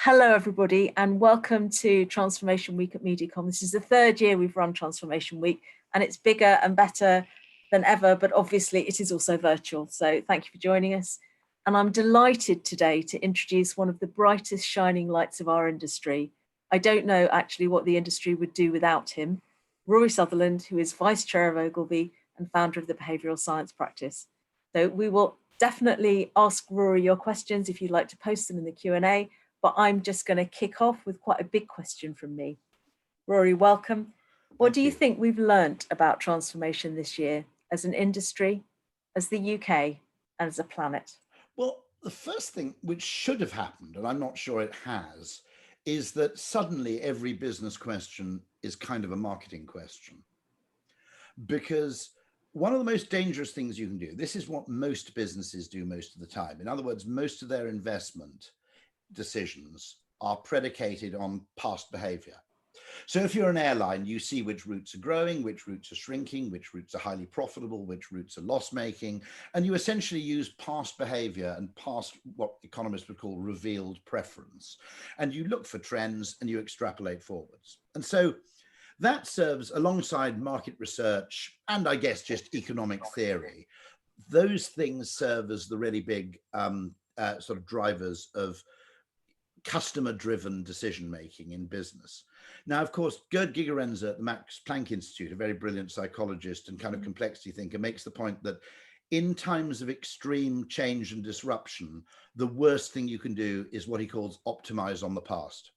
Hello, everybody, and welcome to Transformation Week at MediaCom. This is the third year we've run Transformation Week, and it's bigger and better than ever, but obviously it is also virtual. So thank you for joining us. And I'm delighted today to introduce one of the brightest shining lights of our industry. I don't know actually what the industry would do without him. Rory Sutherland, who is Vice Chair of Ogilvy and founder of the Behavioural Science Practice. So we will definitely ask Rory your questions if you'd like to post them in the Q&A. But I'm just going to kick off with quite a big question from me. Rory, welcome. What do you think we've learnt about transformation this year as an industry, as the UK, and as a planet? Well, the first thing which should have happened, and I'm not sure it has, is that suddenly every business question is kind of a marketing question. Because one of the most dangerous things you can do, this is what most businesses do most of the time. In other words, most of their investment decisions are predicated on past behavior. So if you're an airline, you see which routes are growing, which routes are shrinking, which routes are highly profitable, which routes are loss-making, and you essentially use past behavior and past what economists would call revealed preference. And you look for trends and you extrapolate forwards. And so that serves alongside market research and I guess just economic theory. Those things serve as the really big sort of drivers of customer-driven decision-making in business. Now, of course, Gerd Gigerenzer at the Max Planck Institute, a very brilliant psychologist and kind of complexity thinker, makes the point that in times of extreme change and disruption, the worst thing you can do is what he calls optimize on the past.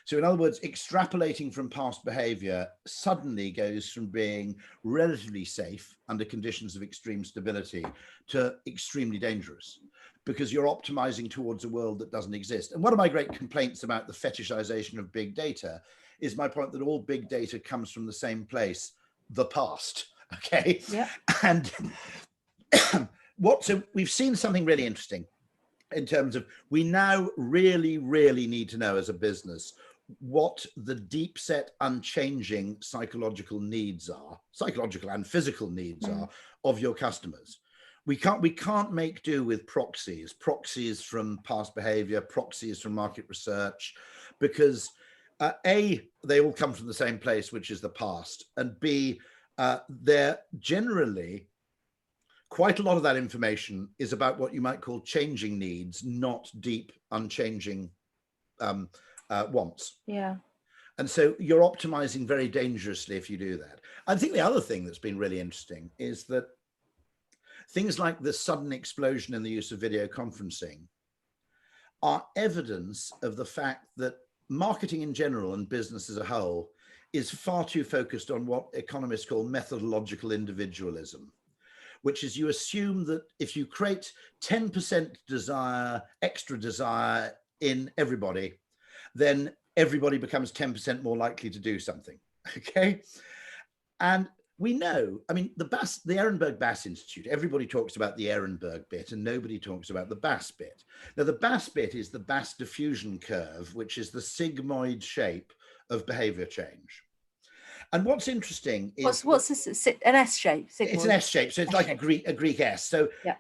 So in other words, extrapolating from past behavior suddenly goes from being relatively safe under conditions of extreme stability to extremely dangerous, because you're optimizing towards a world that doesn't exist. And one of my great complaints about the fetishization of big data is my point that all big data comes from the same place, the past. Okay. Yeah. And so we've seen something really interesting in terms of we now really need to know as a business what the deep set, unchanging psychological needs are, psychological and physical needs are of your customers. We can't make do with proxies from past behavior, proxies from market research, because A, they all come from the same place, which is the past, and B, they're generally quite a lot of that information is about what you might call changing needs, not deep, unchanging wants. Yeah. And so you're optimizing very dangerously if you do that. I think the other thing that's been really interesting is that things like the sudden explosion in the use of video conferencing are evidence of the fact that marketing in general and business as a whole is far too focused on what economists call methodological individualism, which is you assume that if you create 10% desire, extra desire in everybody, then everybody becomes 10% more likely to do something, okay? And we know, I mean, the Ehrenberg Bass Institute, everybody talks about the Ehrenberg bit and nobody talks about the Bass bit. Now, the Bass bit is the Bass diffusion curve, which is the sigmoid shape of behavior change. And what's interesting is what's this? An S shape? Sigmoid. It's an S shape, so it's like a Greek S. So, yeah.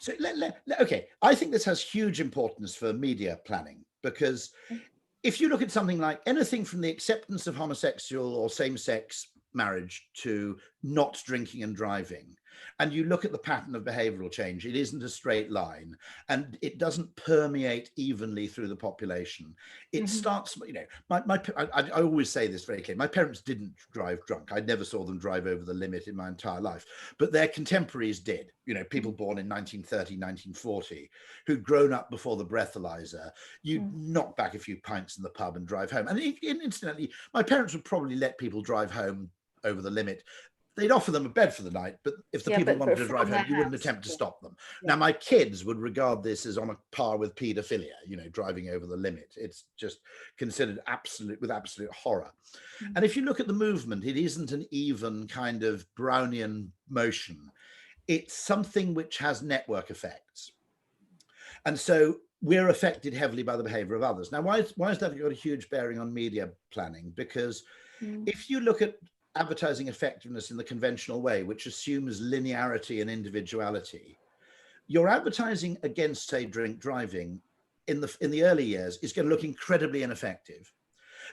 Okay, I think this has huge importance for media planning, because if you look at something like anything from the acceptance of homosexual or same-sex marriage to not drinking and driving, and you look at the pattern of behavioral change, it isn't a straight line and it doesn't permeate evenly through the population. It starts, you know, I always say this very clearly. My parents didn't drive drunk. I never saw them drive over the limit in my entire life, but their contemporaries did. You know, people born in 1930, 1940, who'd grown up before the breathalyzer. You'd knock back a few pints in the pub and drive home. And incidentally, my parents would probably let people drive home over the limit. They'd offer them a bed for the night, but if the people wanted to drive home, you wouldn't attempt to stop them. Now, my kids would regard this as on a par with paedophilia, you know, driving over the limit. It's just considered with absolute horror. And if you look at the movement, it isn't an even kind of Brownian motion. It's something which has network effects. And so we're affected heavily by the behavior of others. Now, why has that got a huge bearing on media planning? Because if you look at advertising effectiveness in the conventional way, which assumes linearity and individuality, you're advertising against, say, drink driving in the early years is going to look incredibly ineffective.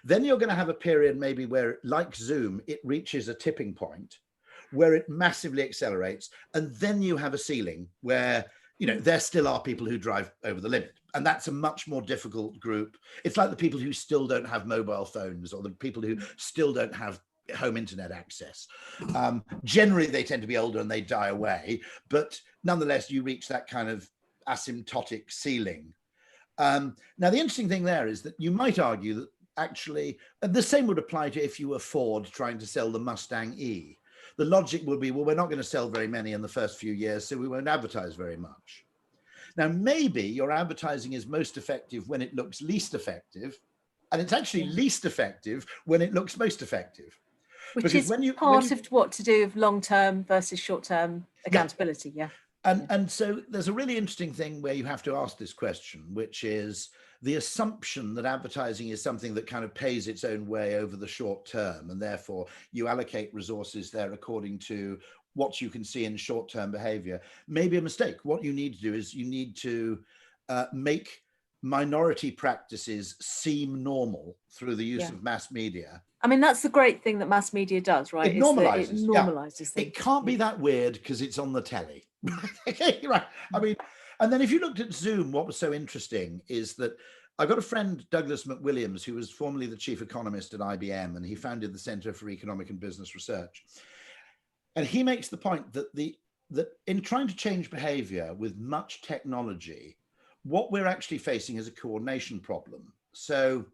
Then you're going to have a period maybe where, like Zoom, it reaches a tipping point where it massively accelerates, and then you have a ceiling where, you know, there still are people who drive over the limit, and that's a much more difficult group. It's like the people who still don't have mobile phones, or the people who still don't have home internet access. Generally, they tend to be older and they die away, but nonetheless, you reach that kind of asymptotic ceiling. Now, the interesting thing there is that you might argue that actually the same would apply to if you were Ford trying to sell the Mustang E. The logic would be, well, we're not going to sell very many in the first few years, so we won't advertise very much. Now, maybe your advertising is most effective when it looks least effective, and it's actually least effective when it looks most effective. Which because is part of what to do with long-term versus short-term accountability, And so there's a really interesting thing where you have to ask this question, which is the assumption that advertising is something that kind of pays its own way over the short term, and therefore you allocate resources there according to what you can see in short-term behavior, may be a mistake. What you need to do is you need to make minority practices seem normal through the use of mass media. I mean, that's the great thing that mass media does, right? It normalizes. It normalizes things. It can't be that weird because it's on the telly. Okay, right. I mean, and then if you looked at Zoom, what was so interesting is that I've got a friend, Douglas McWilliams, who was formerly the chief economist at IBM, and he founded the Center for Economic and Business Research. And he makes the point that that in trying to change behavior with much technology, what we're actually facing is a coordination problem. So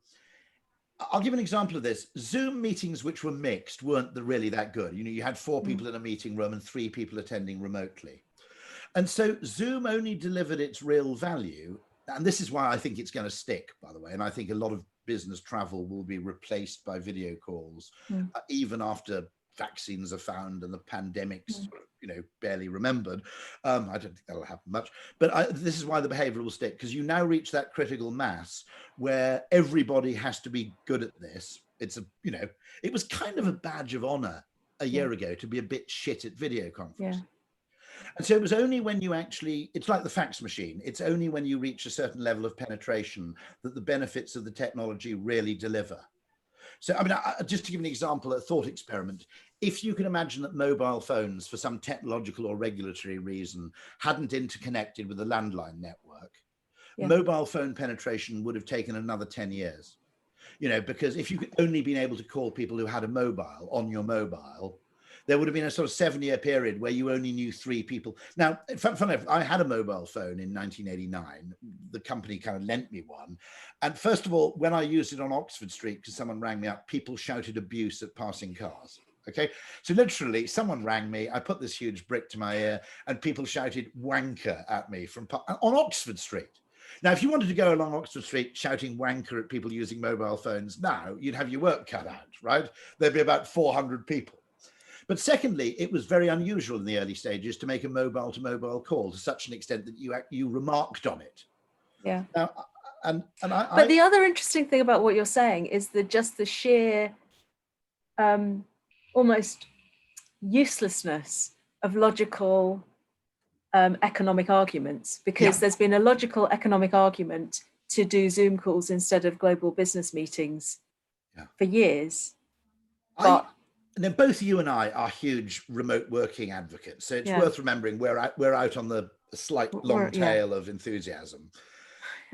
I'll give an example of this. Zoom meetings which were mixed weren't really that good. You know, you had 4 people in a meeting room and 3 people attending remotely. And so Zoom only delivered its real value. And this is why I think it's going to stick, by the way. And I think a lot of business travel will be replaced by video calls, even after vaccines are found and the pandemic's, you know, barely remembered. I don't think that'll happen much. But this is why the behavior will stick, because you now reach that critical mass where everybody has to be good at this. It's you know, it was kind of a badge of honor a year ago to be a bit shit at video conferencing. And so it was only when you actually, it's like the fax machine. It's only when you reach a certain level of penetration that the benefits of the technology really deliver. So, I mean, just to give an example, a thought experiment, if you can imagine that mobile phones, for some technological or regulatory reason, hadn't interconnected with the landline network, mobile phone penetration would have taken another 10 years. You know, because if you could only been able to call people who had a mobile on your mobile, there would have been a sort of 7-year period where you only knew 3 people. Now, funny enough, I had a mobile phone in 1989. The company kind of lent me one. And first of all, when I used it on Oxford Street, because someone rang me up, people shouted abuse at passing cars. Okay, so literally someone rang me, I put this huge brick to my ear, and people shouted wanker at me on Oxford Street. Now, if you wanted to go along Oxford Street shouting wanker at people using mobile phones now, you'd have your work cut out, right? There'd be about 400 people. But secondly, it was very unusual in the early stages to make a mobile to mobile call to such an extent that you remarked on it. Yeah. Now, but the other interesting thing about what you're saying is that just the sheer almost uselessness of logical economic arguments, because there's been a logical economic argument to do Zoom calls instead of global business meetings for years. But now, both you and I are huge remote working advocates, so it's worth remembering we're out on the slight long tail of enthusiasm.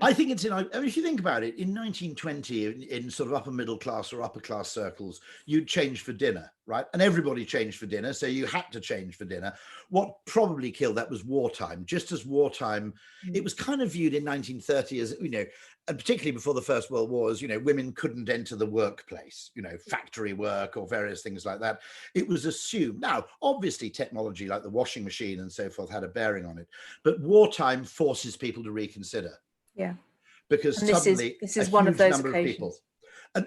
I think it's I mean, if you think about it, in 1920, in sort of upper middle class or upper class circles, you'd change for dinner, right? And everybody changed for dinner, so you had to change for dinner. What probably killed that was wartime. Just as wartime, it was kind of viewed in 1930 as, you know, and particularly before the First World War, as, you know, women couldn't enter the workplace, you know, factory work or various things like that. It was assumed. Now, obviously, technology like the washing machine and so forth had a bearing on it, but wartime forces people to reconsider. Yeah, because suddenly this is one of those number occasions. of people,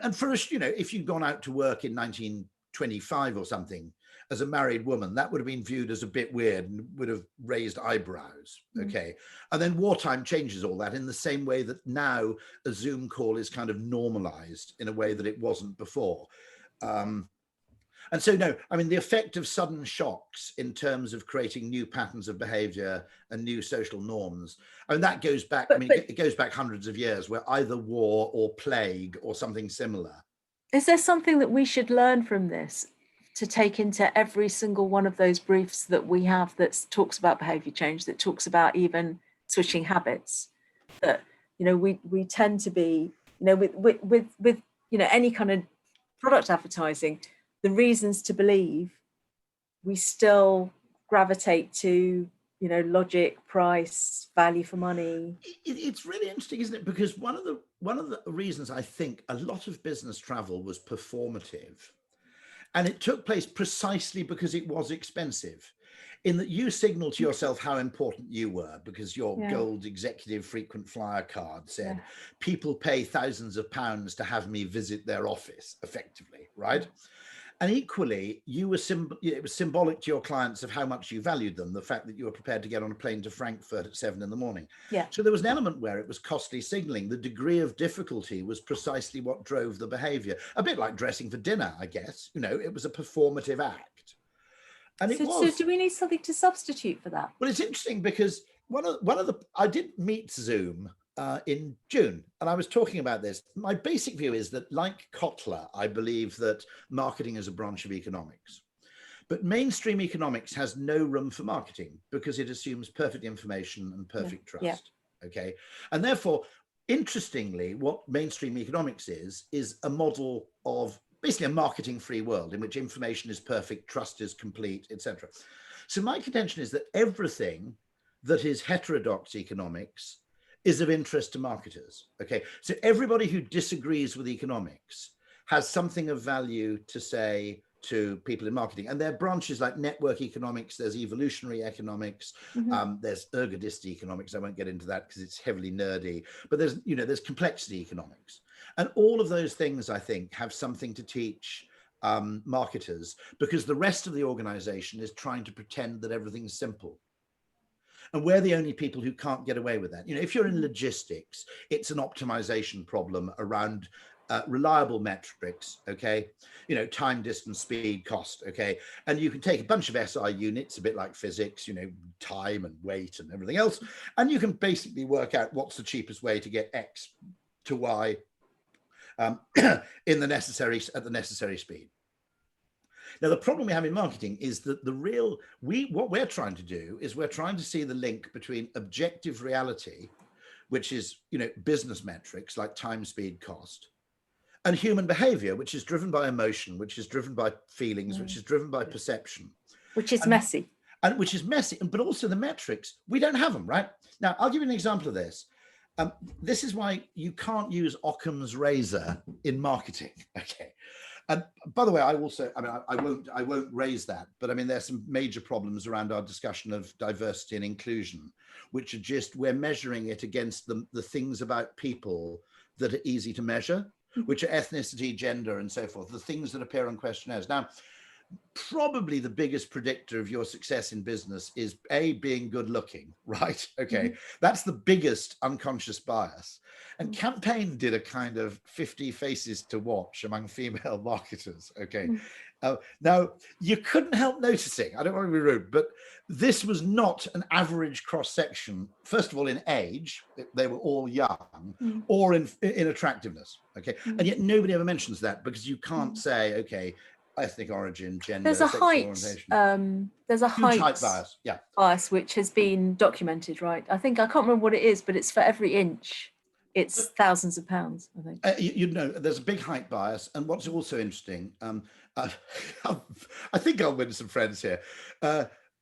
and for us, you know, if you'd gone out to work in 1925 or something as a married woman, that would have been viewed as a bit weird and would have raised eyebrows. Okay, and then wartime changes all that in the same way that now a Zoom call is kind of normalized in a way that it wasn't before. And so, no, I mean, the effect of sudden shocks in terms of creating new patterns of behavior and new social norms, I mean, that goes back, I mean, it goes back hundreds of years, where either war or plague or something similar. Is there something that we should learn from this to take into every single one of those briefs that we have that talks about behavior change, that talks about even switching habits? That, you know, we tend to be, you know, with you know, any kind of product advertising, the reasons to believe, we still gravitate to, you know, logic, price, value for money. It's really interesting, isn't it? Because one of the reasons I think a lot of business travel was performative, and it took place precisely because it was expensive, in that you signaled to yourself how important you were, because your gold executive frequent flyer card said, people pay thousands of pounds to have me visit their office, effectively, right? And equally, it was symbolic to your clients of how much you valued them, the fact that you were prepared to get on a plane to Frankfurt at 7 in the morning. So there was an element where it was costly signaling. The degree of difficulty was precisely what drove the behavior. A bit like dressing for dinner, I guess. You know, it was a performative act. And it was. So do we need something to substitute for that? Well, it's interesting because I did meet Zoom in June, and I was talking about this. My basic view is that, like Kotler, I believe that marketing is a branch of economics. But mainstream economics has no room for marketing because it assumes perfect information and perfect trust. Okay. And therefore, interestingly, what mainstream economics is a model of basically a marketing-free world in which information is perfect, trust is complete, etc. So my contention is that everything that is heterodox economics is of interest to marketers. Okay, so everybody who disagrees with economics has something of value to say to people in marketing. And there are branches like network economics, there's evolutionary economics, there's ergodist economics. I won't get into that because it's heavily nerdy, but there's complexity economics. And all of those things, I think, have something to teach marketers, because the rest of the organization is trying to pretend that everything's simple. And we're the only people who can't get away with that. You know, if you're in logistics, it's an optimization problem around reliable metrics, okay? You know, time, distance, speed, cost, okay? And you can take a bunch of SI units, a bit like physics, you know, time and weight and everything else, and you can basically work out what's the cheapest way to get X to Y at the necessary speed. Now, the problem we have in marketing is that what we're trying to do is we're trying to see the link between objective reality, which is, you know, business metrics like time, speed, cost, and human behavior, which is driven by emotion, which is driven by feelings, which is driven by perception. Which is messy. And which is messy, but also the metrics, we don't have them, right? Now, I'll give you an example of this. This is why you can't use Occam's razor in marketing, okay? And by the way, I won't raise that, but I mean, there's some major problems around our discussion of diversity and inclusion, which are just, we're measuring it against the things about people that are easy to measure, which are ethnicity, gender, and so forth, the things that appear on questionnaires. Now, probably the biggest predictor of your success in business is being good looking, right? Okay, that's the biggest unconscious bias. And Campaign did a kind of 50 faces to watch among female marketers. Okay, now you couldn't help noticing, I don't want to be rude, but this was not an average cross section. First of all, in age, they were all young, or in attractiveness. Okay, and yet nobody ever mentions that, because you can't say, okay, ethnic origin, gender, there's a sexual height orientation. there's a Huge height bias, bias which has been documented, right? I can't remember what it is, but it's for every inch it's thousands of pounds, I think. You know, there's a big height bias. And what's also interesting, I think I'll win some friends here,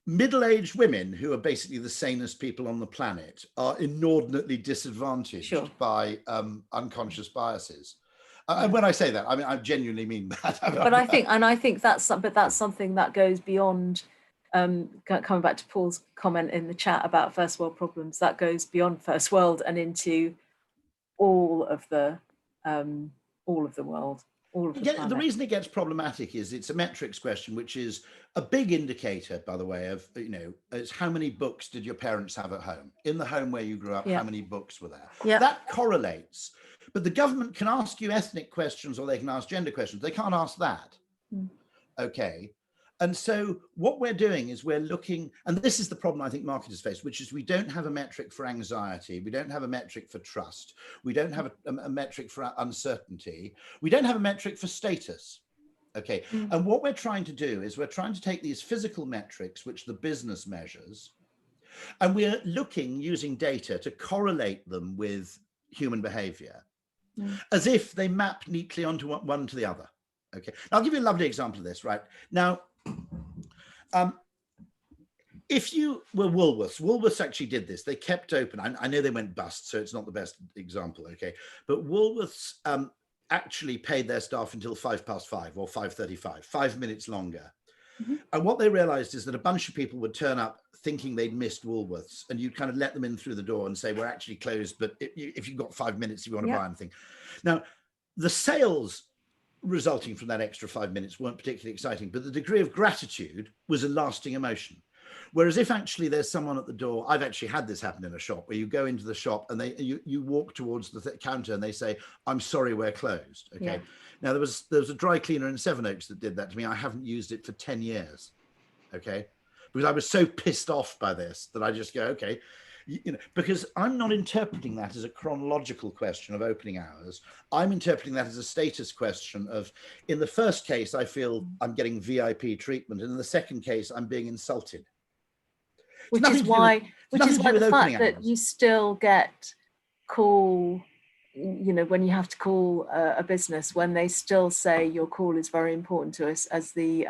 middle-aged women, who are basically the sanest people on the planet, are inordinately disadvantaged by unconscious biases. And when I say that, I mean, I genuinely mean that. But I think that's something that goes beyond, coming back to Paul's comment in the chat about first world problems, that goes beyond first world and into all of the world, all of the planet. The reason it gets problematic is it's a metrics question, which is a big indicator, by the way, of, you know, it's how many books did your parents have at home? In the home where you grew up, how many books were there? That correlates. But the government can ask you ethnic questions, or they can ask gender questions. They can't ask that. Okay. And so what we're doing is we're looking, and this is the problem I think marketers face, which is we don't have a metric for anxiety. We don't have a metric for trust. We don't have a metric for uncertainty. We don't have a metric for status. Okay. And what we're trying to do is we're trying to take these physical metrics, which the business measures, and we're looking using data to correlate them with human behavior as if they map neatly onto one to the other. Okay. Now, I'll give you a lovely example of this right now. If you were Woolworths actually did this. They kept open. I know they went bust, so it's not the best example, okay? But Woolworths actually paid their staff until 5:05 or 5:35, 5 minutes longer. And what they realized is that a bunch of people would turn up thinking they'd missed Woolworths, and you'd kind of let them in through the door and say, we're actually closed, but if you've got 5 minutes, you want to buy anything. Now, the sales resulting from that extra 5 minutes weren't particularly exciting, but the degree of gratitude was a lasting emotion. Whereas if actually there's someone at the door, I've actually had this happen in a shop where you go into the shop and you walk towards the counter and they say, I'm sorry, we're closed. Okay. Yeah. Now there was a dry cleaner in Sevenoaks that did that to me. I haven't used it for 10 years. Okay. Because I was so pissed off by this that I just go, okay, because I'm not interpreting that as a chronological question of opening hours. I'm interpreting that as a status question of, in the first case, I feel I'm getting VIP treatment. And in the second case, I'm being insulted. Which is why the fact that you still get call, when you have to call a business, when they still say your call is very important to us as the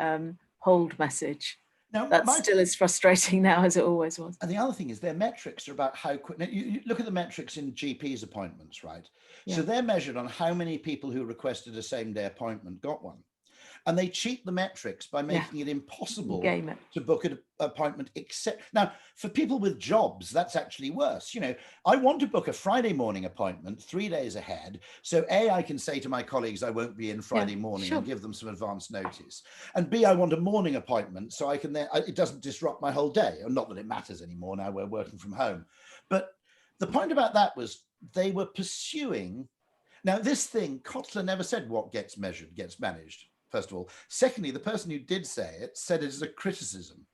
hold message. Now, that's still as frustrating now as it always was. And the other thing is their metrics are about how quick. You look at the metrics in GP's appointments, right? Yeah. So they're measured on how many people who requested a same-day appointment got one. And they cheat the metrics by making it impossible to book an appointment, except now for people with jobs, that's actually worse. I want to book a Friday morning appointment 3 days ahead. So A, I can say to my colleagues, I won't be in Friday morning and give them some advance notice. And B, I want a morning appointment so I can then, it doesn't disrupt my whole day. Or not that it matters anymore now we're working from home. But the point about that was they were pursuing. Now this thing, Kotler never said what gets measured, gets managed. First of all. Secondly, the person who did say it said it as a criticism.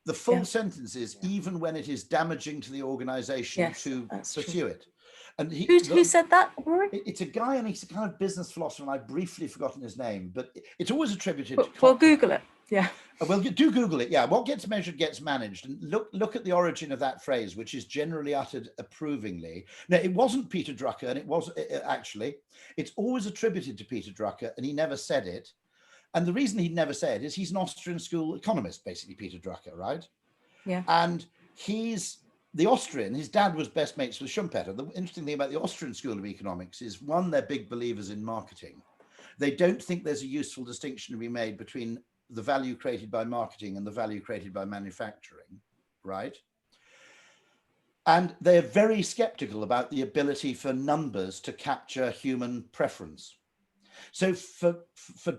The full sentence is, even when it is damaging to the organization to pursue it. And who said that, Rory? It's a guy, and he's a kind of business philosopher, and I've briefly forgotten his name, but it's always attributed to We'll Google it. Yeah. Well, do Google it. Yeah. What gets measured gets managed. And look at the origin of that phrase, which is generally uttered approvingly. Now, it wasn't Peter Drucker, and it was actually, it's always attributed to Peter Drucker, and he never said it. And the reason he'd never said is he's an Austrian school economist, basically, Peter Drucker, right? Yeah. And he's the Austrian, his dad was best mates with Schumpeter. The interesting thing about the Austrian School of Economics is, one, they're big believers in marketing. They don't think there's a useful distinction to be made between the value created by marketing and the value created by manufacturing, right? And they're very skeptical about the ability for numbers to capture human preference. So for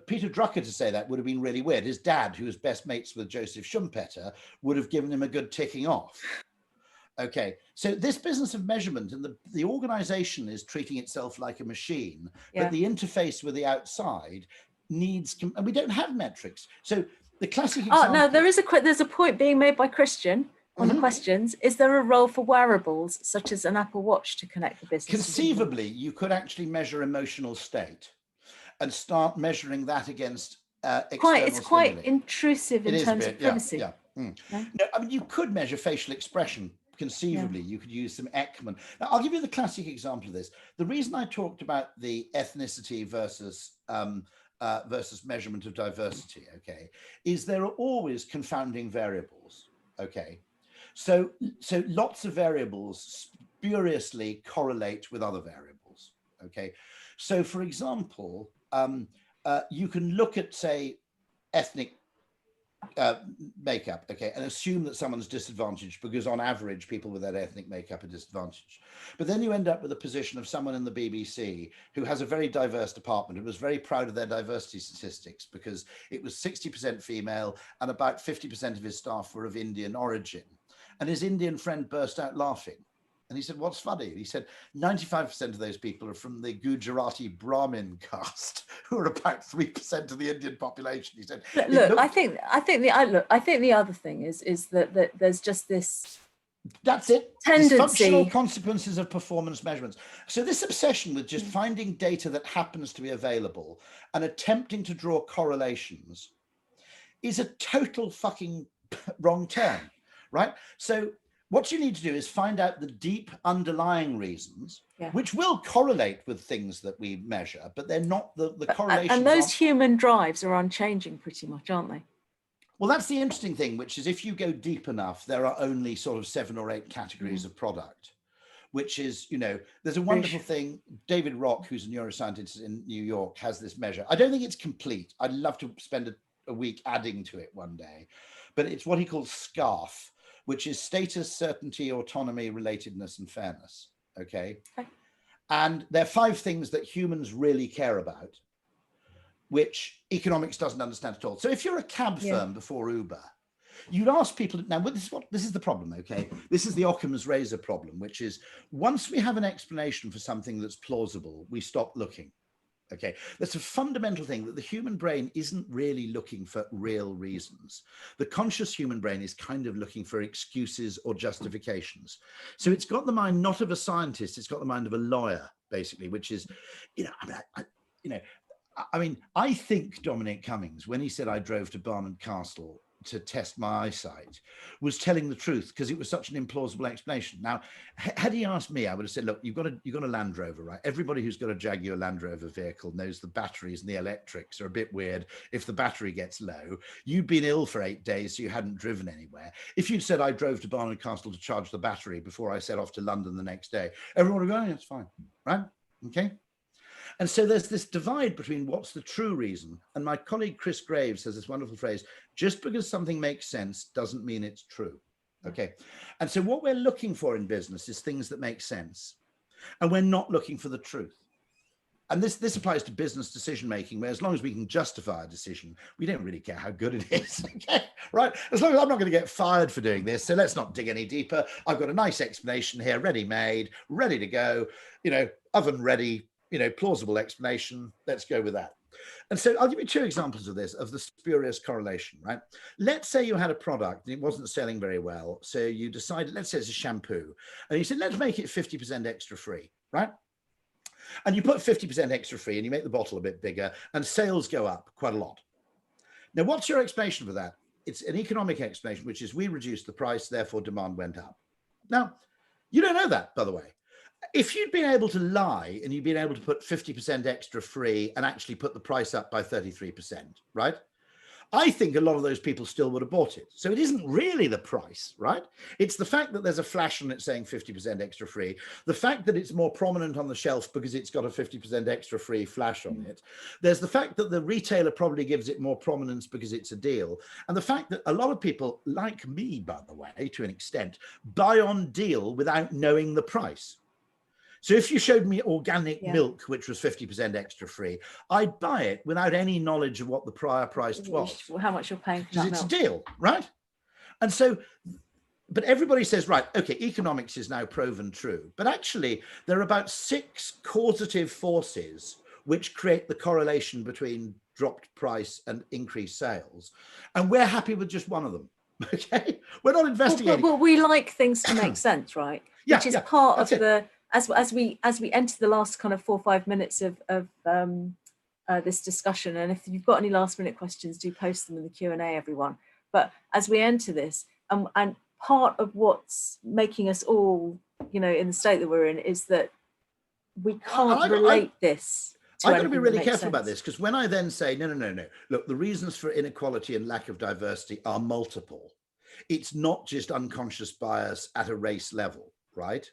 Peter Drucker to say that would have been really weird. His dad, who was best mates with Joseph Schumpeter, would have given him a good ticking off. Okay, so this business of measurement, and the organization is treating itself like a machine, but the interface with the outside needs, and we don't have metrics. So the classic example. No, there's a point being made by Christian on the questions. Is there a role for wearables such as an Apple Watch to connect the business? Conceivably, you could actually measure emotional state and start measuring that against external It's quite intrusive in terms of privacy. Yeah. No, I mean, you could measure facial expression. Conceivably, you could use some Ekman. Now, I'll give you the classic example of this. The reason I talked about the ethnicity versus measurement of diversity, okay, is there are always confounding variables, okay? So lots of variables spuriously correlate with other variables, okay? So, for example, you can look at, say, ethnic makeup, okay, and assume that someone's disadvantaged because on average people with that ethnic makeup are disadvantaged. But then you end up with a position of someone in the BBC who has a very diverse department and was very proud of their diversity statistics because it was 60% female and about 50% of his staff were of Indian origin. And his Indian friend burst out laughing. And he said, what's funny? And he said, 95% of those people are from the Gujarati Brahmin caste, who are about 3% of the Indian population. He said, look, I think the other thing is that there's just this. That's it. Tendency. Functional consequences of performance measurements. So this obsession with just finding data that happens to be available and attempting to draw correlations is a total fucking wrong turn, right? So what you need to do is find out the deep underlying reasons, which will correlate with things that we measure, but they're not the correlations. And those human drives are unchanging pretty much, aren't they? Well, that's the interesting thing, which is if you go deep enough, there are only sort of 7 or 8 categories of product, which is, you know, there's a wonderful thing. David Rock, who's a neuroscientist in New York, has this measure. I don't think it's complete. I'd love to spend a week adding to it one day, but it's what he calls SCARF, which is status, certainty, autonomy, relatedness, and fairness. Okay. And there are 5 things that humans really care about, which economics doesn't understand at all. So if you're a cab firm before Uber, you'd ask people, now this is the problem, okay? This is the Occam's razor problem, which is once we have an explanation for something that's plausible, we stop looking, okay? That's a fundamental thing, that the human brain isn't really looking for real reasons. The conscious human brain is kind of looking for excuses or justifications. So it's got the mind not of a scientist, it's got the mind of a lawyer, basically, which is, you know, I mean, I think Dominic Cummings, when he said I drove to Barnard Castle to test my eyesight, was telling the truth, because it was such an implausible explanation. Now, had he asked me, I would have said, look, you've got a Land Rover, right? Everybody who's got a Jaguar Land Rover vehicle knows the batteries and the electrics are a bit weird if the battery gets low. You'd been ill for 8 days, so you hadn't driven anywhere. If you'd said I drove to Barnard Castle to charge the battery before I set off to London the next day, everyone would go, oh, that's fine, right? Okay. And so there's this divide between what's the true reason. And my colleague Chris Graves has this wonderful phrase, just because something makes sense doesn't mean it's true. Okay. And so what we're looking for in business is things that make sense. And we're not looking for the truth. And this applies to business decision making, where as long as we can justify a decision, we don't really care how good it is. Okay, right? As long as I'm not going to get fired for doing this, so let's not dig any deeper. I've got a nice explanation here, ready made, ready to go, you know, oven ready, you know, plausible explanation. Let's go with that. And so I'll give you 2 examples of this, of the spurious correlation, right? Let's say you had a product and it wasn't selling very well. So you decided, let's say it's a shampoo, and you said, let's make it 50% extra free, right? And you put 50% extra free and you make the bottle a bit bigger and sales go up quite a lot. Now, what's your explanation for that? It's an economic explanation, which is we reduced the price, therefore demand went up. Now, you don't know that, by the way. If you'd been able to lie and you'd been able to put 50% extra free and actually put the price up by 33%, right? I think a lot of those people still would have bought it. So it isn't really the price, right? It's the fact that there's a flash on it saying 50% extra free. The fact that it's more prominent on the shelf because it's got a 50% extra free flash on it. There's the fact that the retailer probably gives it more prominence because it's a deal. And the fact that a lot of people, like me, by the way, to an extent, buy on deal without knowing the price. So if you showed me organic milk, which was 50% extra free, I'd buy it without any knowledge of what the prior price was. How much you're paying for that it's milk. a deal, right? And so, but everybody says, right, okay, economics is now proven true. But actually, there are about 6 causative forces which create the correlation between dropped price and increased sales. And we're happy with just one of them, okay? We're not investigating. Well, we like things to make sense, right? Which is part of the... As we enter the last kind of 4 or 5 minutes of this discussion, and if you've got any last minute questions, do post them in the Q&A, everyone. But as we enter this, and part of what's making us all, you know, in the state that we're in, is that we can't relate this. I've got to be really careful about this, because when I then say, no, look, the reasons for inequality and lack of diversity are multiple. It's not just unconscious bias at a race level, right?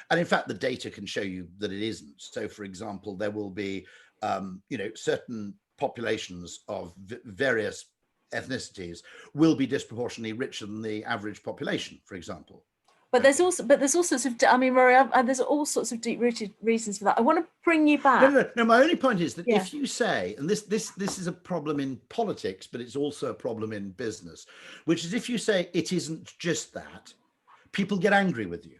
And in fact, the data can show you that it isn't. So, for example, there will be, you know, certain populations of various ethnicities will be disproportionately richer than the average population, for example. But there's all sorts of, I mean, Rory, there's all sorts of deep-rooted reasons for that. I want to bring you back. No. My only point is that if you say, and this is a problem in politics, but it's also a problem in business, which is if you say it isn't just that, people get angry with you.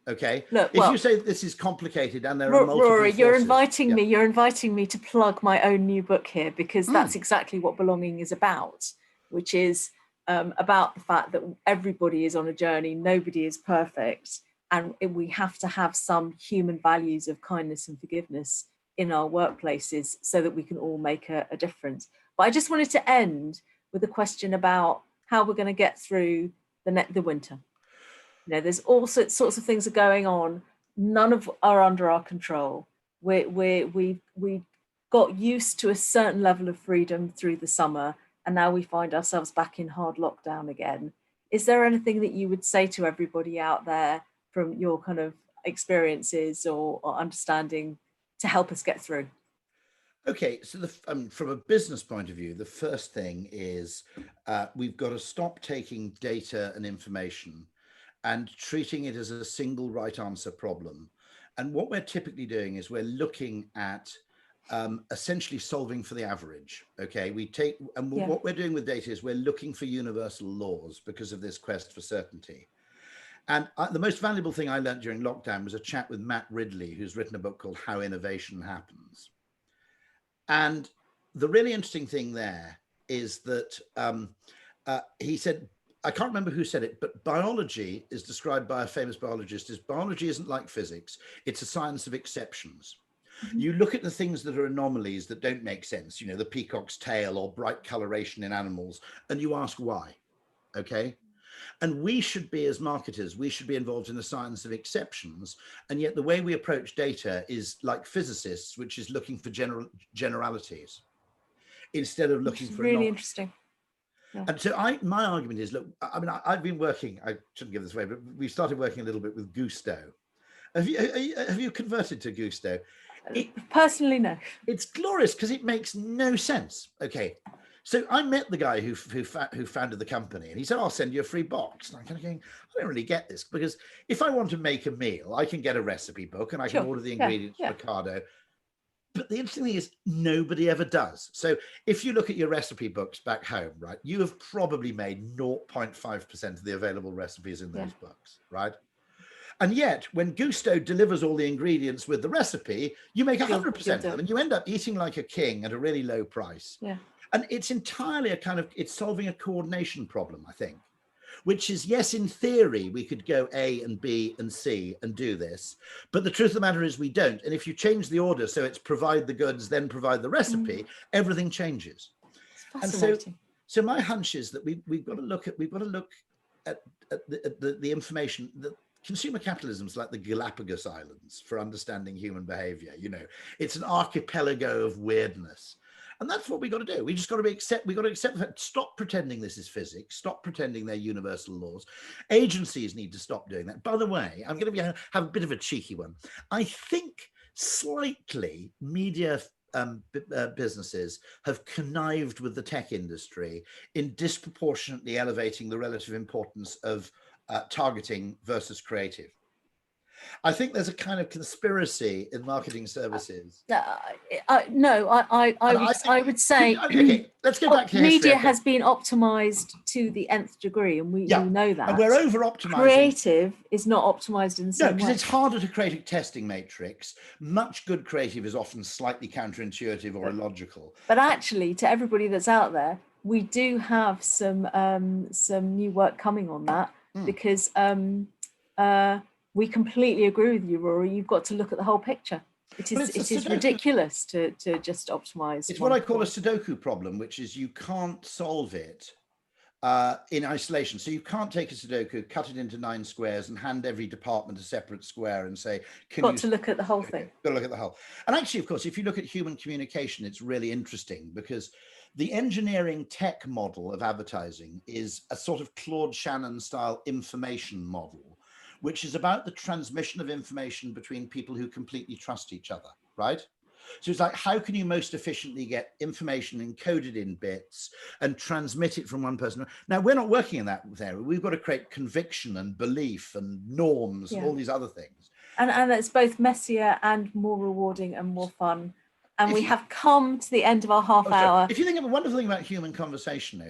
Okay. Look, If you say this is complicated and there are multiple Rory, forces, you're inviting me to plug my own new book here, because that's exactly what belonging is about, which is about the fact that everybody is on a journey, nobody is perfect, and we have to have some human values of kindness and forgiveness in our workplaces so that we can all make a difference. But I just wanted to end with a question about how we're going to get through the winter. You know, there's all sorts of things are going on. None of are under our control. We got used to a certain level of freedom through the summer, and now we find ourselves back in hard lockdown again. Is there anything that you would say to everybody out there from your kind of experiences or understanding to help us get through? Okay, so from a business point of view, the first thing is we've got to stop taking data and information and treating it as a single right answer problem. And what we're typically doing is we're looking at essentially solving for the average. Okay, what we're doing with data is we're looking for universal laws because of this quest for certainty. And the most valuable thing I learned during lockdown was a chat with Matt Ridley, who's written a book called How Innovation Happens. And the really interesting thing there is that he said, I can't remember who said it, but biology is described by a famous biologist as biology isn't like physics. It's a science of exceptions. Mm-hmm. You look at the things that are anomalies that don't make sense, you know, the peacock's tail or bright coloration in animals, and you ask why. Okay. And we should be, as marketers, we should be involved in the science of exceptions. And yet the way we approach data is like physicists, which is looking for generalities instead of looking for really interesting. Yeah. And so my argument is, look, I mean, I've been working, I shouldn't give this away, but we started working a little bit with Gusto. Have you converted to Gusto? Personally, no. It's glorious because it makes no sense. Okay. So I met the guy who founded the company, and he said, I'll send you a free box. And I'm kind of going, I don't really get this, because if I want to make a meal, I can get a recipe book and I can order the ingredients from Ocado. But the interesting thing is nobody ever does. So if you look at your recipe books back home, right, you have probably made 0.5% of the available recipes in those books, right? And yet when Gusto delivers all the ingredients with the recipe, you make 100% of them, and you end up eating like a king at a really low price. Yeah. And it's entirely it's solving a coordination problem, I think, which is, yes, in theory, we could go A and B and C and do this. But the truth of the matter is we don't. And if you change the order, so it's provide the goods, then provide the recipe, everything changes. It's fascinating. And so my hunch is that we've got to look at the information that consumer capitalism is like the Galapagos Islands for understanding human behavior. You know, it's an archipelago of weirdness. And that's what we got to do. We just got to accept that. Stop pretending this is physics. Stop pretending they're universal laws. Agencies need to stop doing that. By the way, I'm going to have a bit of a cheeky one. I think slightly media businesses have connived with the tech industry in disproportionately elevating the relative importance of targeting versus creative. I think there's a kind of conspiracy in marketing services. I would say okay, let's go back to media has been optimized to the nth degree, and we know that. And we're over optimizing. Creative is not optimized in the same way. No, because it's harder to create a testing matrix. Much good creative is often slightly counterintuitive or illogical. But actually, to everybody that's out there, we do have some new work coming on that, because we completely agree with you, Rory. You've got to look at the whole picture. It is ridiculous to just optimize. It's what I call a Sudoku problem, which is you can't solve it in isolation. So you can't take a Sudoku, cut it into 9 squares, and hand every department a separate square and say, got to look at the whole thing. Got to look at the whole. And actually, of course, if you look at human communication, it's really interesting, because the engineering tech model of advertising is a sort of Claude Shannon style information model, which is about the transmission of information between people who completely trust each other, right? So it's like, how can you most efficiently get information encoded in bits and transmit it from one person? Now, we're not working in that area. We've got to create conviction and belief and norms and all these other things. And it's both messier and more rewarding and more fun. And we have come to the end of our half hour. If you think of a wonderful thing about human conversation,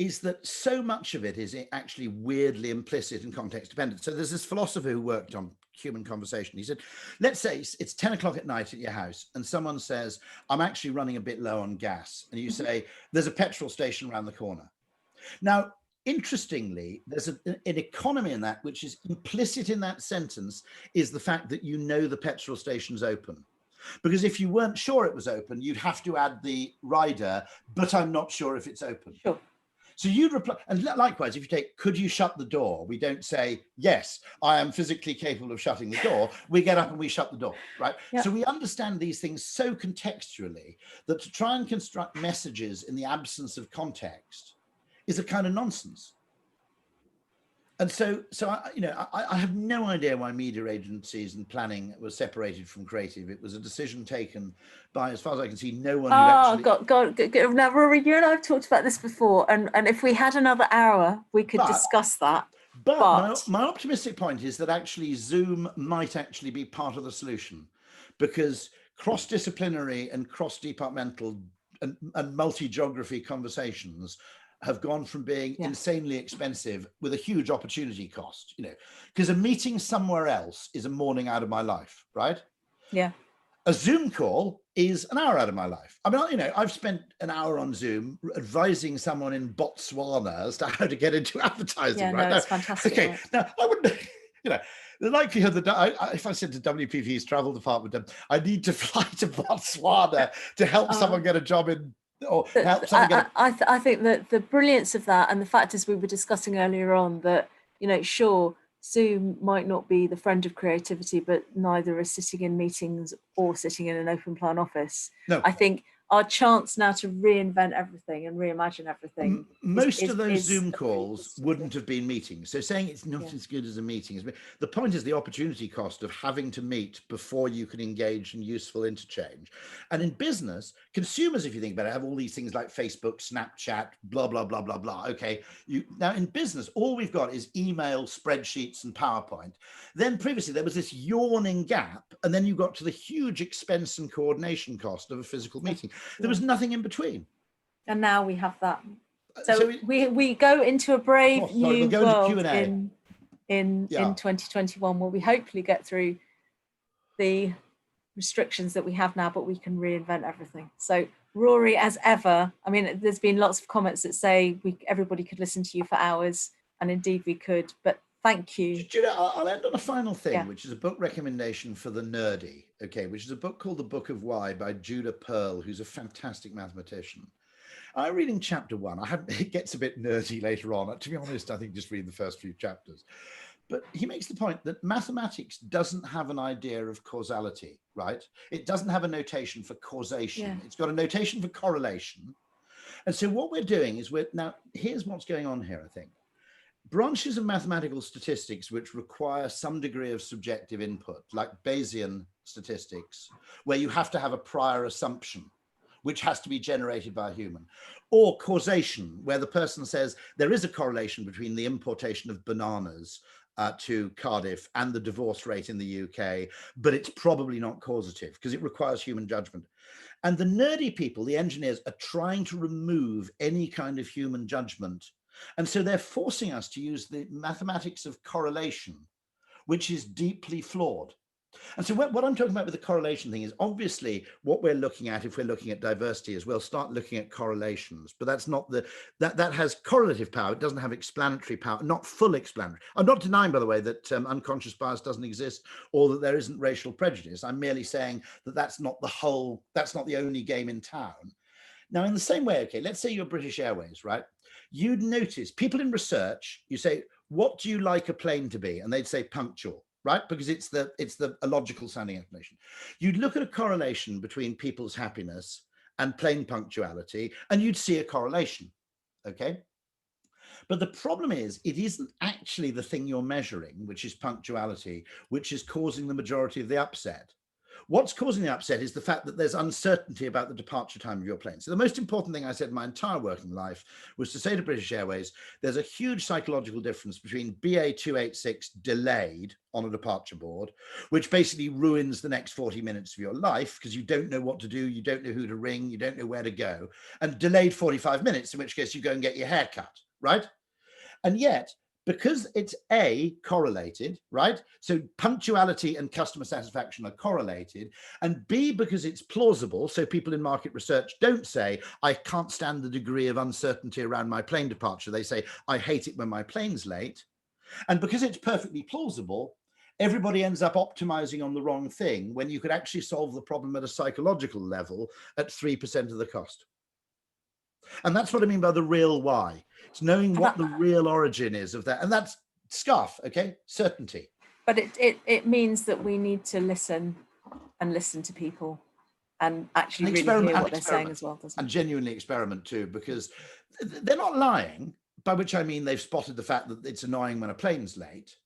is that so much of it is actually weirdly implicit and context dependent. So there's this philosopher who worked on human conversation. He said, let's say it's 10 o'clock at night at your house and someone says, I'm actually running a bit low on gas. And you say, there's a petrol station around the corner. Now, interestingly, there's an economy in that, which is implicit in that sentence, is the fact that you know the petrol station's open. Because if you weren't sure it was open, you'd have to add the rider, but I'm not sure if it's open. Sure. So you'd reply, and likewise, if you take, could you shut the door? We don't say, yes, I am physically capable of shutting the door. We get up and we shut the door, right? Yep. So we understand these things so contextually that to try and construct messages in the absence of context is a kind of nonsense. And so I have no idea why media agencies and planning were separated from creative. It was a decision taken by, as far as I can see, no one who actually... Now, Rory, you and I have talked about this before, and if we had another hour, we could discuss that. But my optimistic point is that actually Zoom might actually be part of the solution, because cross-disciplinary and cross-departmental and multi-geography conversations have gone from being insanely expensive with a huge opportunity cost, because a meeting somewhere else is a morning out of my life, right? Yeah. A Zoom call is an hour out of my life. I mean, I've spent an hour on Zoom advising someone in Botswana as to how to get into advertising. Yeah, right? No, it's fantastic. Okay, now I wouldn't, the likelihood that if I said to WPP's travel department, I need to fly to Botswana to help someone get a job in, or help someone get I think that the brilliance of that, and the fact, as we were discussing earlier on, that sure, Zoom might not be the friend of creativity, but neither is sitting in meetings or sitting in an open plan office. No. I think our chance now to reinvent everything and reimagine everything. Most of those Zoom calls wouldn't have been meetings. So saying it's not as good as a meeting is, the point is the opportunity cost of having to meet before you can engage in useful interchange. And in business, consumers, if you think about it, have all these things like Facebook, Snapchat, blah, blah, blah, blah, blah. Okay. Now in business, all we've got is email, spreadsheets, and PowerPoint. Then previously there was this yawning gap, and then you got to the huge expense and coordination cost of a physical meeting. There was nothing in between. And now we have that. So we go into a brave new world in 2021, where we hopefully get through the restrictions that we have now, but we can reinvent everything. So Rory, as ever, I mean, there's been lots of comments that say everybody could listen to you for hours, and indeed we could, but thank you. I'll end on a final thing, which is a book recommendation for the nerdy, which is a book called The Book of Why by Judah Pearl, who's a fantastic mathematician. I'm reading chapter 1. It gets a bit nerdy later on. To be honest, I think just read the first few chapters. But he makes the point that mathematics doesn't have an idea of causality, right? It doesn't have a notation for causation. Yeah. It's got a notation for correlation. And so what we're doing is now, here's what's going on here, I think. Branches of mathematical statistics which require some degree of subjective input, like Bayesian statistics, where you have to have a prior assumption, which has to be generated by a human, or causation, where the person says there is a correlation between the importation of bananas to Cardiff and the divorce rate in the UK, but it's probably not causative because it requires human judgment. And the nerdy people, the engineers, are trying to remove any kind of human judgment. And so they're forcing us to use the mathematics of correlation, which is deeply flawed. And so what I'm talking about with the correlation thing is obviously what we're looking at if we're looking at diversity is we'll start looking at correlations, but that's not that has correlative power. It doesn't have explanatory power, not full explanatory. I'm not denying, by the way, that unconscious bias doesn't exist or that there isn't racial prejudice. I'm merely saying that that's not the only game in town. Now, in the same way, let's say you're British Airways, right? You'd notice people in research, you say, what do you like a plane to be? And they'd say punctual, right? Because it's a logical sounding explanation. You'd look at a correlation between people's happiness and plane punctuality, and you'd see a correlation, okay? But the problem is, it isn't actually the thing you're measuring, which is punctuality, which is causing the majority of the upset. What's causing the upset is the fact that there's uncertainty about the departure time of your plane. So the most important thing I said in my entire working life was to say to British Airways, there's a huge psychological difference between BA 286 delayed on a departure board, which basically ruins the next 40 minutes of your life because you don't know what to do, you don't know who to ring, you don't know where to go, and delayed 45 minutes, in which case you go and get your hair cut, right? And yet, because it's A, correlated, right? So punctuality and customer satisfaction are correlated. And B, because it's plausible. So people in market research don't say, I can't stand the degree of uncertainty around my plane departure. They say, I hate it when my plane's late. And because it's perfectly plausible, everybody ends up optimizing on the wrong thing when you could actually solve the problem at a psychological level at 3% of the cost. And that's what I mean by the real why. It's knowing what the real origin is of that. And that's scarf, okay? Certainty. But it means that we need to listen and listen to people and actually really hear what they're saying as well, doesn't it? And genuinely experiment too, because they're not lying, by which I mean they've spotted the fact that it's annoying when a plane's late,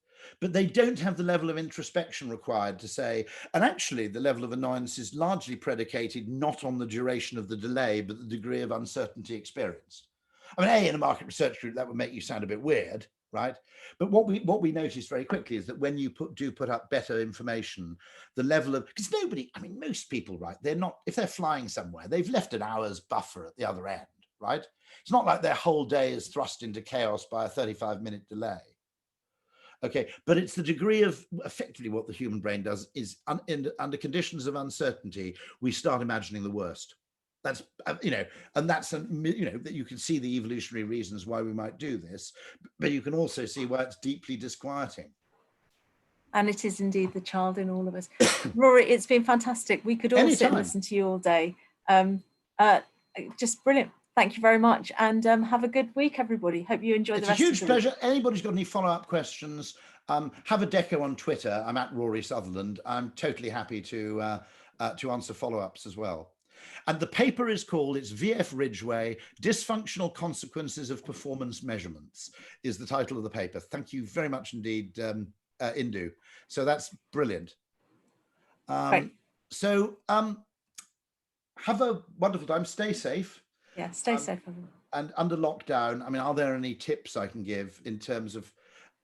but they don't have the level of introspection required to say, and actually the level of annoyance is largely predicated not on the duration of the delay, but the degree of uncertainty experienced. I mean, in a market research group, that would make you sound a bit weird, right? But what we noticed very quickly is that when you put up better information, the level of, because nobody, I mean, most people, right, they're not, if they're flying somewhere, they've left an hour's buffer at the other end, right? It's not like their whole day is thrust into chaos by a 35-minute delay. Okay, but it's the degree of effectively what the human brain does is under conditions of uncertainty, we start imagining the worst. That's, and that's, that you can see the evolutionary reasons why we might do this, but you can also see why it's deeply disquieting. And it is indeed the child in all of us. Rory, it's been fantastic. We could all sit and listen to you all day. Just brilliant. Thank you very much. And have a good week, everybody. Hope you enjoy the rest of the week. It's a huge pleasure. Anybody's got any follow-up questions, have a deco on Twitter. I'm at Rory Sutherland. I'm totally happy to answer follow-ups as well. And the paper is called, it's VF Ridgway, Dysfunctional Consequences of Performance Measurements is the title of the paper. Thank you very much indeed, Indu. So that's brilliant. So have a wonderful time. Stay safe. Yeah, stay safe. And under lockdown, I mean, are there any tips I can give in terms of,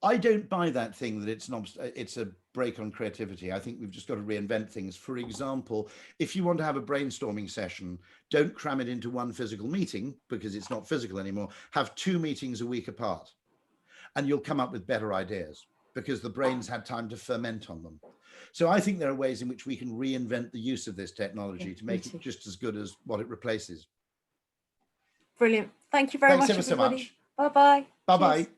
I don't buy that thing that it's a break on creativity. I think we've just got to reinvent things. For example, if you want to have a brainstorming session, don't cram it into one physical meeting because it's not physical anymore. Have 2 meetings a week apart and you'll come up with better ideas because the brain's had time to ferment on them. So I think there are ways in which we can reinvent the use of this technology to make it just as good as what it replaces. Brilliant. Thank you very much, everybody. Bye-bye. Bye-bye.